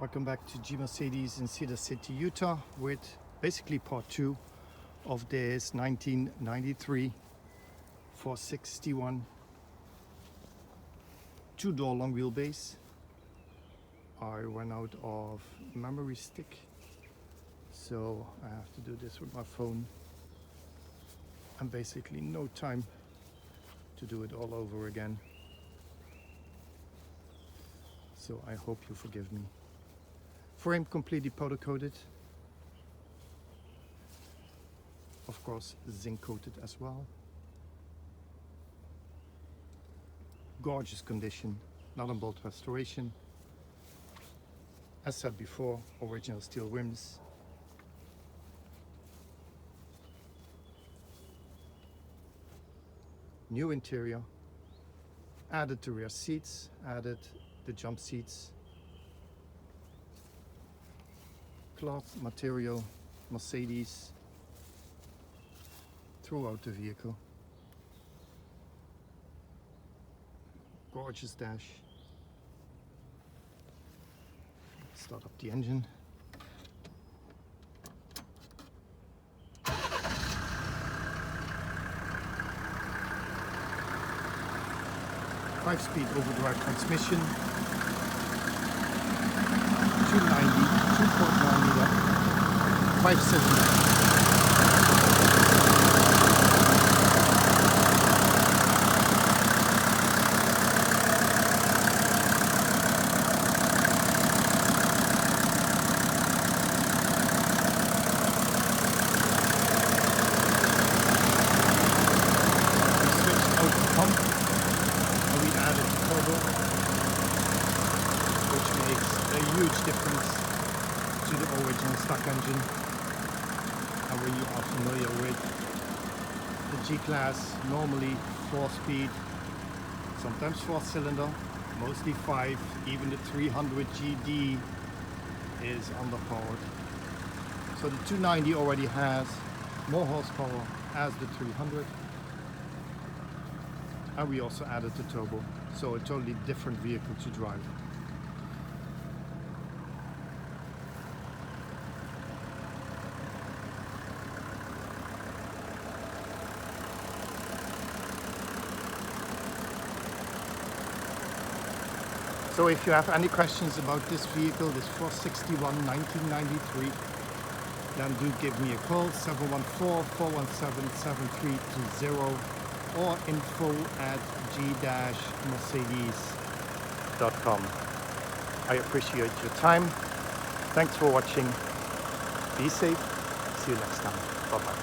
Welcome back to G Mercedes in Cedar City, Utah, with basically part 2 of this 1993 461 two-door long wheelbase. I ran out of memory stick, so I have to do this with my phone, and basically no time to do it all over again. So I hope you forgive me. Frame completely powder coated, of course zinc coated as well. Gorgeous condition, nut and bolt restoration. As said before, original steel rims. New interior, added the rear seats, added the jump seats. Cloth material, Mercedes, throughout the vehicle. Gorgeous dash. Start up the engine. Five-speed overdrive transmission. 290, 2.9 liter, 5-cylinder. Huge difference to the original stock engine. And when you are familiar with the G-Class, normally 4-speed, sometimes 4-cylinder, mostly 5, even the 300 GD is underpowered. So the 290 already has more horsepower as the 300, and we also added the turbo, so a totally different vehicle to drive. So if you have any questions about this vehicle, this 461 1993, then do give me a call, 714-417-7320 or info@g-mercedes.com. I appreciate your time. Thanks for watching. Be safe. See you next time. Bye-bye.